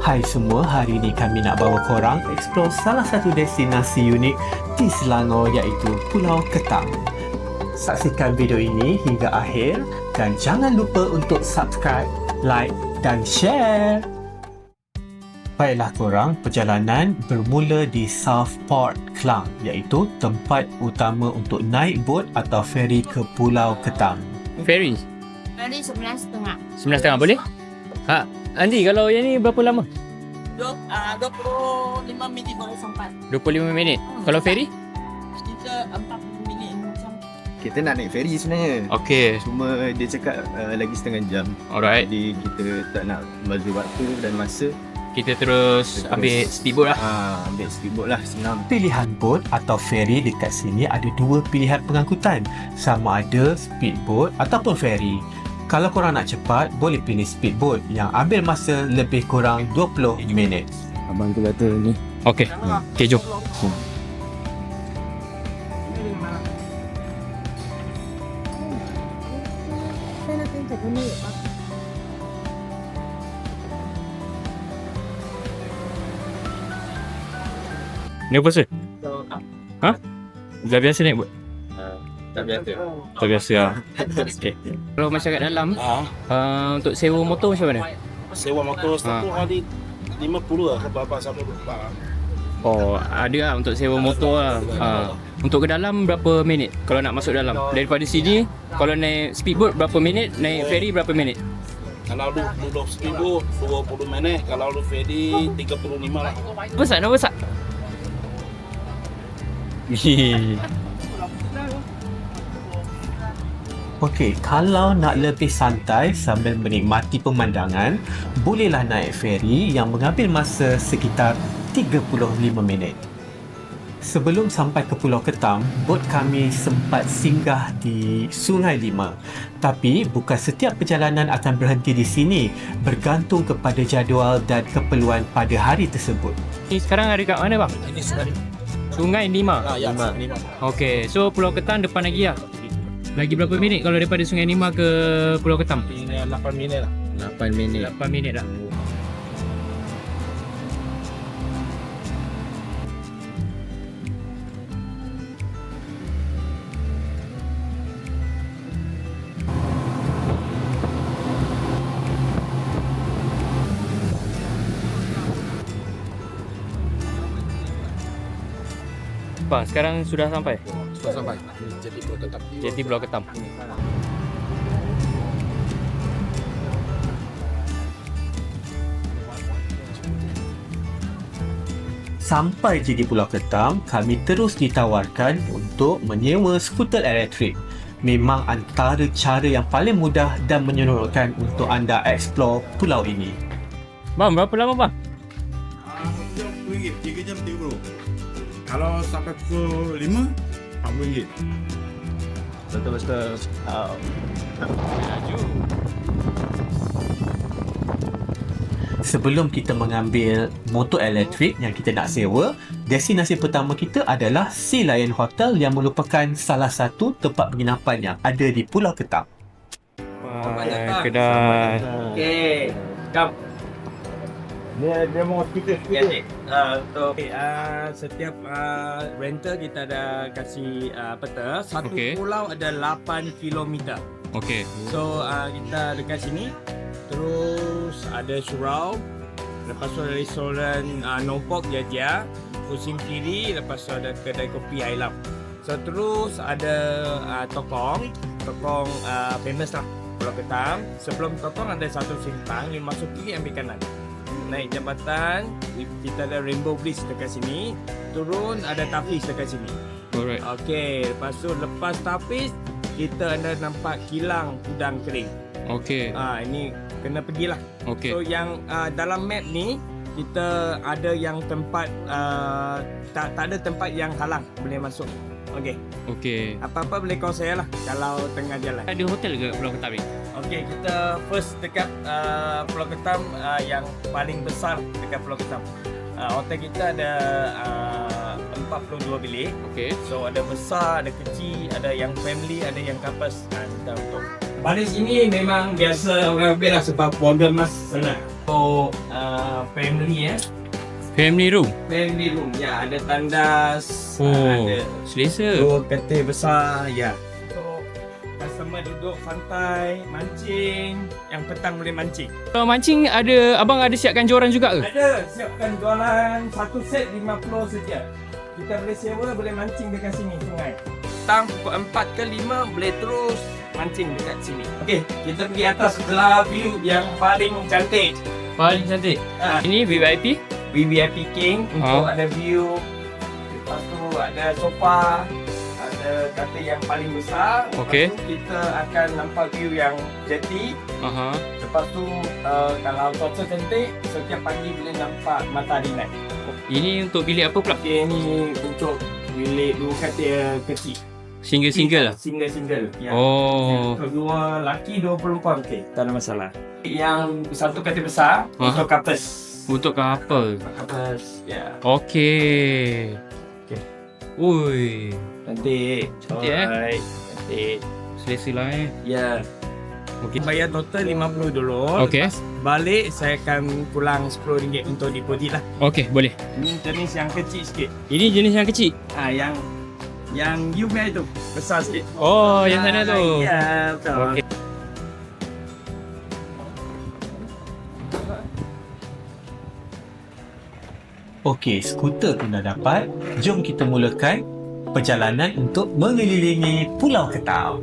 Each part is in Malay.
Hai semua, hari ini kami nak bawa korang explore salah satu destinasi unik di Selangor iaitu Pulau Ketam. Saksikan video ini hingga akhir dan jangan lupa untuk subscribe, like dan share. Baiklah korang, perjalanan bermula di South Port Klang iaitu tempat utama untuk naik bot atau feri ke Pulau Ketam. Ferry? Ferry 11.30. 11.30 boleh? Ha, Andi, kalau yang ni berapa lama? 25 minit baru sampai. 25 minit. Kalau ferry? Kita 40 minit macam. Kita nak naik ferry sebenarnya. Okey. Cuma dia cakap lagi setengah jam. Alright. Jadi kita tak nak membazir waktu dan masa. Kita terus ambil speedboat lah. Ambil speedboat lah, senang. Pilihan bot atau feri dekat sini ada dua pilihan pengangkutan, sama ada speedboat ataupun feri. Kalau korang nak cepat, boleh pilih speedboat yang ambil masa lebih kurang 20 minit. Abang tu kata ni. Okey. Okey, jom. Ni apa sih? Ha? Dah biasa naik bot? Tak biasa. Tak biasa lah. Okay. Kalau masyarakat dalam, untuk sewa motor macam mana? Sewa motor satu hari 50 lah berapa sampai berapa. Oh, ada lah untuk sewa motor lah. Untuk ke dalam berapa minit kalau nak masuk dalam? Daripada sini, kalau naik speedboat berapa minit, naik ferry berapa minit? Kalau duduk speedboat 20 minit, kalau lu ferry 35 lah. Besar, nak besar? Okey, kalau nak lebih santai sambil menikmati pemandangan, bolehlah naik feri yang mengambil masa sekitar 35 minit. Sebelum sampai ke Pulau Ketam, bot kami sempat singgah di Sungai Lima. Tapi bukan setiap perjalanan akan berhenti di sini, bergantung kepada jadual dan keperluan pada hari tersebut. Ni sekarang ada kat mana bang? Ini sekali. Sungai Lima. Ya, 5. Okey, so Pulau Ketam depan lagi lah. Lagi berapa minit kalau daripada Sungai Lima ke Pulau Ketam? Ini 8 minit lah. 8 minit. 8 minit lah. Bang, sekarang sudah sampai? Sudah sampai. Jadi Pulau Ketam. Jeti Pulau Ketam. Sampai je di Pulau Ketam, kami terus ditawarkan untuk menyewa skuter elektrik. Memang antara cara yang paling mudah dan menyeronokkan untuk anda explore pulau ini. Bang, berapa lama bang? RM40, 3 jam 30. Kalau sampai pukul 5, RM40. Betul-betul. Sebelum kita mengambil motor elektrik yang kita nak sewa, destinasi pertama kita adalah Sea Lion Hotel yang merupakan salah satu tempat penginapan yang ada di Pulau Ketam. Kedai. Okey. Come. Dia mau speaker. Untuk setiap rental kita ada kasih peta. Satu Okey. pulau ada 8 km. Okey. So kita dekat sini. Terus ada surau. Lepas tu ada restoran No Pork Jajah. Pusing kiri. Lepas tu ada kedai kopi Ailam. So terus ada Tokong. Tokong famous lah Pulau Ketam. Sebelum Tokong ada satu simpang. You masuk kiri ambil kanan. Naik jambatan, kita ada Rainbow Bridge dekat sini. Turun ada Tapis dekat sini. Alright. Okey, lepas Tapis kita ada nampak kilang udang kering. Okey. Ini kena pergilah. Okey. So yang dalam map ni kita ada yang tempat tak ada tempat yang halang boleh masuk. Okey. Okey. Apa-apa boleh call saya lah kalau tengah jalan. Ada hotel ke Pulau Ketam ni? Okey, kita first dekat Pulau Ketam yang paling besar dekat Pulau Ketam. Hotel kita ada 42 bilik. Okey. So ada besar, ada kecil, ada yang family, ada yang couples. Kita untuk balik sini memang biasa orang ambil lah sebab border mas sana. So, family Family room. Family room. Ya, ada tandas. Oh, Ada selesa. 2 katil besar. Ya. So, customer duduk santai, mancing. Yang petang boleh mancing. Kalau mancing ada, abang ada siapkan joran juga ke? Ada, siapkan jualan satu set 50 saja. Kita boleh sewa, boleh mancing dekat sini sungai. Petang pukul 4 ke 5 boleh terus mancing dekat sini. Okey, kita pergi atas sebelah view yang paling cantik. Paling cantik. Ini VIP. VVIP King untuk ada view. Lepas tu ada sofa, ada katil yang paling besar. Lepas Okey. tu kita akan nampak view yang jetty. Lepas tu kalau cuaca cantik, setiap pagi boleh nampak matahari naik. Ini untuk bilik apa pula? Okay, ni untuk bilik 2 katil kecil. Single-single lah. Single. Ya. Oh. Untuk 2 lelaki, 2 perempuan. Okey, tak ada masalah. Yang satu katil besar untuk couples. Untuk couple. Couples, ya. Okey. Okey. Ui. Cantik. Cantik, Alright. Cantik. Selesa lah Ya. Okey. Bayar total 50 dulu. Okey. Lepas balik saya akan pulang RM10 untuk deposit lah. Okey, boleh. Ini jenis yang kecil sikit. Ini jenis yang kecil. Yang you punya itu besar sikit. Oh, yang sana tu. Ya, betul. Okey. Okey, skuter pun dah dapat. Jom kita mulakan perjalanan untuk mengelilingi Pulau Ketam.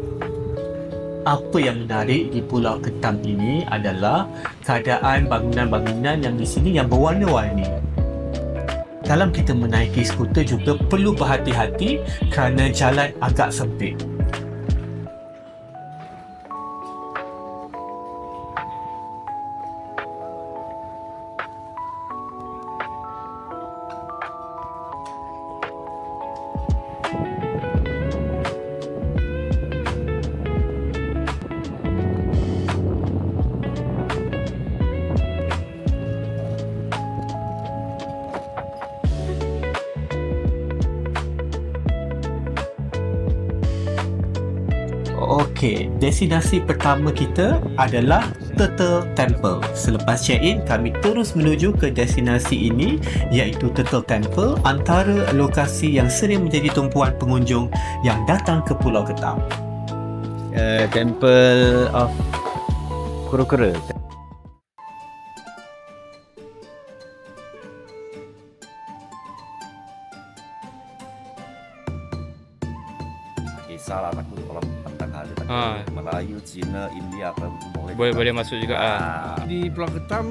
Apa yang menarik di Pulau Ketam ini adalah keadaan bangunan-bangunan yang di sini yang berwarna-warni. Dalam kita menaiki skuter juga perlu berhati-hati kerana jalan agak sempit. Okey, destinasi pertama kita adalah Turtle Temple. Selepas check-in, kami terus menuju ke destinasi ini iaitu Turtle Temple, antara lokasi yang sering menjadi tumpuan pengunjung yang datang ke Pulau Ketam. Temple of Kura-Kura. Kisah lah takut kalau tentang hal itu. Melayu, Cina, India apa Boleh masuk juga. Di Pulau Ketam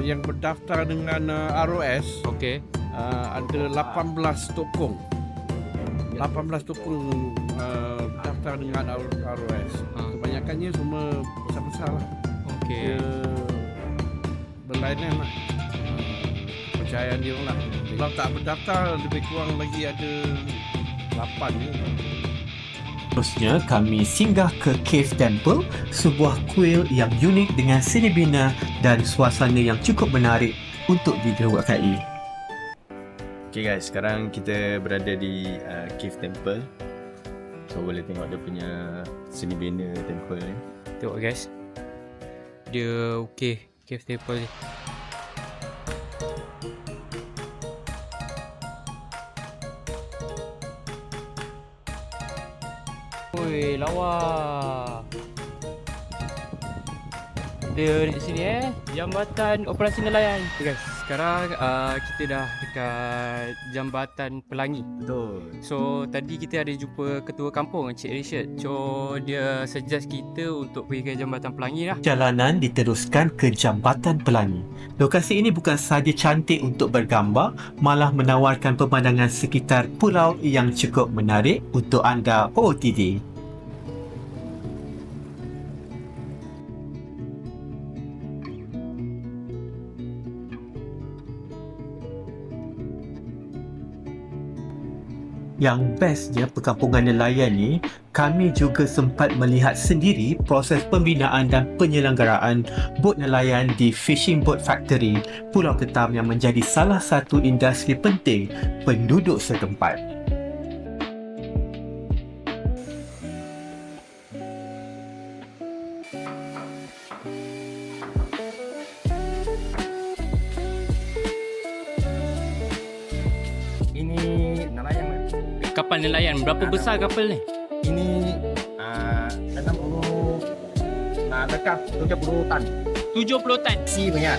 yang berdaftar dengan ROS Okey. ada 18 tokong. 18 tokong berdaftar dengan ROS. Kebanyakannya semua besar-besar lah. Okey. Dia berlainan lah. Kepercayaan dia lah. Kalau tak berdaftar lebih kurang lagi ada 8 je. Terusnya, kami singgah ke Cave Temple, sebuah kuil yang unik dengan seni bina dan suasana yang cukup menarik untuk digerukai. Okay guys, sekarang kita berada di Cave Temple. So boleh tengok dia punya seni bina temple ni. Tengok guys. Dia okey, Cave Temple ni. Oi, lawa. Kita di sini Jambatan Operasi Nelayan. Okay, guys, sekarang kita dah dekat Jambatan Pelangi. Betul. So tadi kita ada jumpa ketua kampung Encik Richard. So dia suggest kita untuk pergi ke Jambatan Pelangi lah. Perjalanan diteruskan ke Jambatan Pelangi. Lokasi ini bukan sahaja cantik untuk bergambar, malah menawarkan pemandangan sekitar pulau yang cukup menarik untuk anda OOTD. Yang bestnya perkampungan nelayan ni, kami juga sempat melihat sendiri proses pembinaan dan penyelenggaraan bot nelayan di Fishing Boat Factory Pulau Ketam yang menjadi salah satu industri penting penduduk setempat. kapal nelayan. Berapa besar kapal ni? Ini 60 dekat 70 tan. 70 tan. C punya.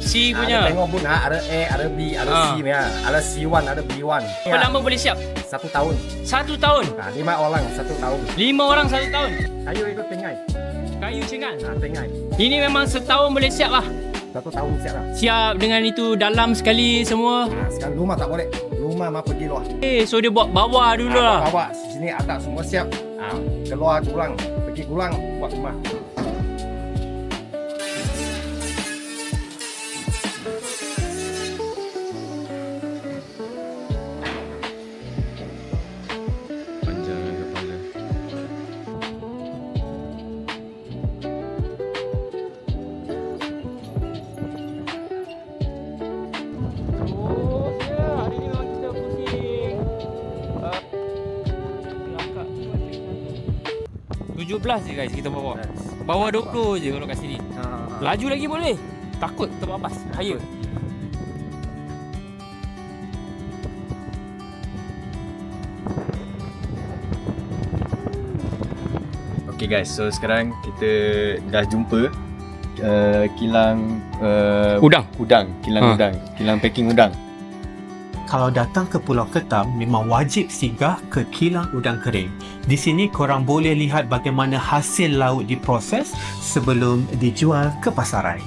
C Ada punya. tengok pun ada A, ada B, ada C punya. Ada C1, ada B1. Berapa lama boleh siap? 1 tahun. 1 tahun. 5 orang 1 tahun. 5 orang 1 tahun. Kayu itu tengai. Kayu cengal. Tengai. Ini memang setahun boleh siap lah. 1 tahun siap lah. Siap dengan itu dalam sekali semua. Sekarang rumah tak boleh. Rumah mah pergi luar. So dia buat bawah dulu lah. Bawa sini atas semua siap. Keluar gulang, pergi gulang buat rumah. Panjang kepala. Oh, ya. Hari ni memang kita pusing. 17 je guys kita bawa. Bawa 20 je kalau kat sini. Laju lagi boleh. Takut terbabas. Bahaya. Okay guys, so sekarang kita dah jumpa kilang Udang. kilang packing udang. Kalau datang ke Pulau Ketam, memang wajib singgah ke kilang udang kering. Di sini korang boleh lihat bagaimana hasil laut diproses sebelum dijual ke pasaran.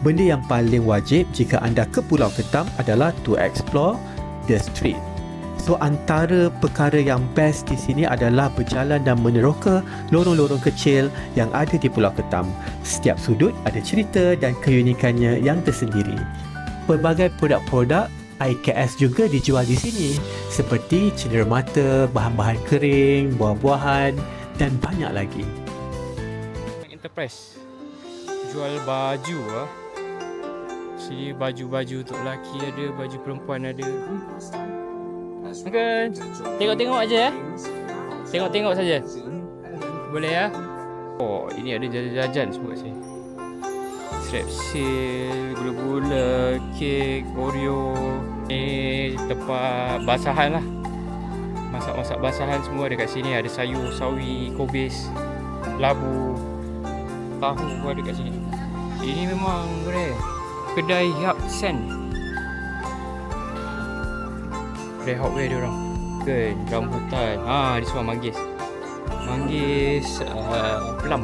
Benda yang paling wajib jika anda ke Pulau Ketam adalah to explore the street. So antara perkara yang best di sini adalah berjalan dan meneroka lorong-lorong kecil yang ada di Pulau Ketam. Setiap sudut ada cerita dan keunikannya yang tersendiri. Pelbagai produk-produk IKS juga dijual di sini seperti cenderamata, bahan-bahan kering, buah-buahan dan banyak lagi. Enterprise jual baju ah. Sini baju-baju untuk lelaki ada, baju perempuan ada. Uncle, tengok-tengok aja ya. Tengok-tengok saja. Boleh ya? Oh, ini ada jajan-jajan semua kat sini. Strepsil, gula-gula, kek, Oreo. Ni tempat basahan lah. Masak-masak basahan semua ada kat sini. Ada sayur, sawi, kobis, labu, tahu ada kat sini. Ini memang rare. Kedai Yap Sen. Kedai hardware dia orang. Kan, rambutan. Di semua manggis. Manggis, plum.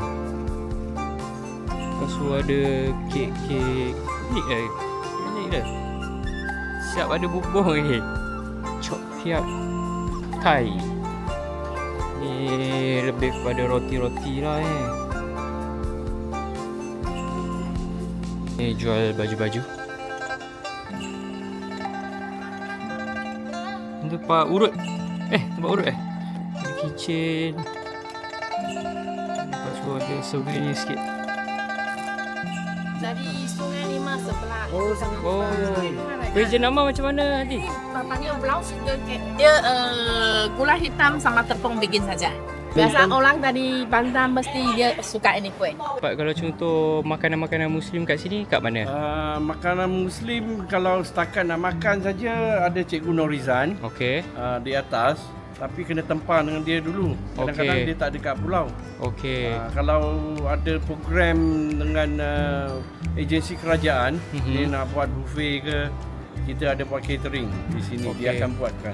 Lepas tu ada kek-kek. Ni dah. Siap ada bubur lagi. Chop Hiap Thai. Ni lebih kepada roti-roti lah Ni jual baju-baju. Tempat urut. Tempat urut Ada kitchen. Lepas tu ada souvenir sikit. Dari Sungai Lima sebelah. Oh. Region nama macam mana nanti? Panggil Blau Sugar Cake. Dia gula hitam sama tepung bikin saja. Biasa orang dari Bantam mesti dia suka ini kue. Pak, kalau contoh makanan-makanan Muslim kat sini, kat mana? Makanan Muslim kalau setakat nak makan saja ada Cikgu Norizan Okey. di atas. Tapi kena tempah dengan dia dulu. Kadang-kadang dia tak ada kat pulau. Okey. Kalau ada program dengan agensi kerajaan, dia nak buat buffet ke, kita ada buat catering di sini. Dia akan buatkan.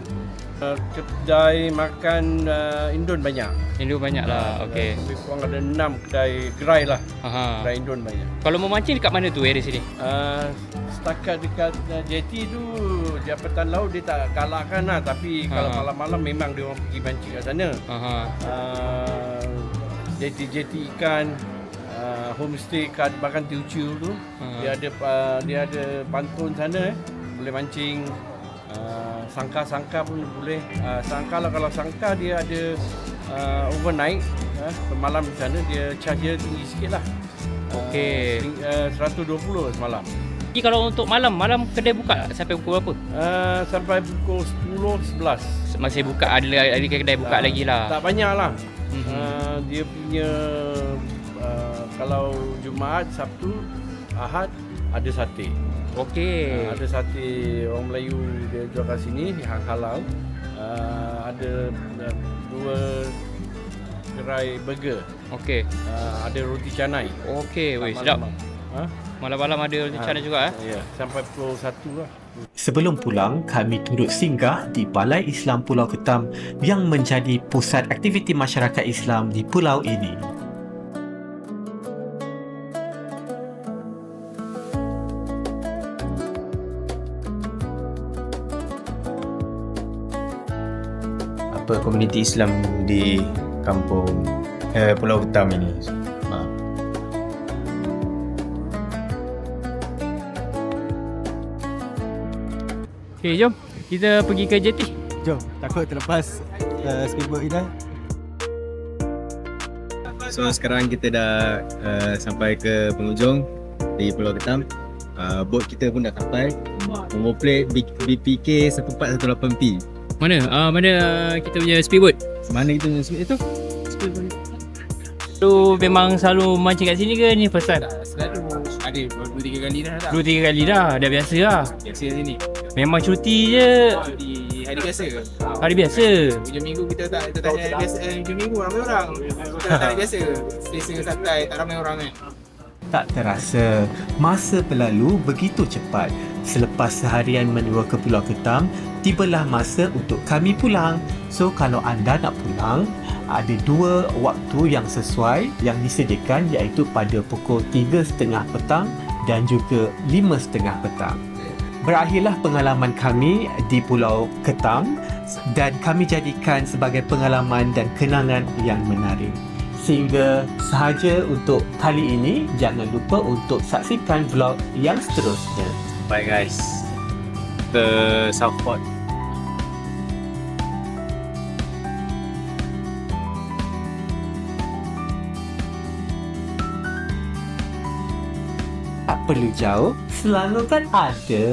Kedai makan Indon banyak. Indon banyak lah. Okey. Lebih kurang ada 6 kedai gerai lah. Gerai Indon banyak. Kalau mau mancing dekat mana tu area sini? Setakat dekat jetty tu Jabatan Laut dia tak galakkan lah. Tapi kalau malam-malam memang dia orang pergi mancing kat sana. Jetty ikan, homestay kat Bagan Teochew tu, dia ada pantun sana boleh mancing. Sangka pun boleh. Sangka lah, kalau sangka dia ada overnight, semalam di sana dia charge dia tinggi sikit lah. Okey. 120 semalam. Jadi kalau untuk malam kedai buka sampai pukul berapa? Sampai pukul 10, 11. Masih buka, ada kedai buka lagi lah. Tak banyak lah. dia punya kalau Jumaat, Sabtu, Ahad ada sate. Okey. Ada sate orang Melayu dia jual kat sini yang halal. Ada 2 gerai burger. Okey. Ada roti canai. Okey, weh sedap. Ha? Malam-malam ada roti canai juga Ya, sampai pukul 1 lah. Sebelum pulang, kami turut singgah di Balai Islam Pulau Ketam yang menjadi pusat aktiviti masyarakat Islam di pulau ini. Apa komuniti Islam di kampung Pulau Ketam ini. Maaf. Okey, jom kita pergi ke JT. Jom, takut terlepas speedboat ini. So sekarang kita dah sampai ke penghujung di Pulau Ketam. Boat kita pun dah sampai. Nombor plate BPK 1418P. Mana? Mana kita punya speedboat? Mana itu itu? Tu memang selalu mancing kat sini ke ni first time? Selalu ada 2-3 kali dah. 2-3 kali dah biasa lah. Biasa sini. Memang cuti je Di hari biasa. hari biasa. Hujung minggu kita tak hari biasa. Hujung minggu ramai orang. Kita tak hari biasa. Selesa santai, tak ramai orang kan. Tak terasa, masa berlalu begitu cepat. Selepas seharian menua ke Pulau Ketam, tibalah masa untuk kami pulang. So kalau anda nak pulang, ada 2 waktu yang sesuai yang disediakan, iaitu pada pukul 3.30 petang dan juga 5.30 petang. Berakhirlah pengalaman kami di Pulau Ketam dan kami jadikan sebagai pengalaman dan kenangan yang menarik. Sehingga sahaja untuk kali ini, jangan lupa untuk saksikan vlog yang seterusnya. Bye guys. Ke Southport. Tak perlu jauh, Selangor kan ada.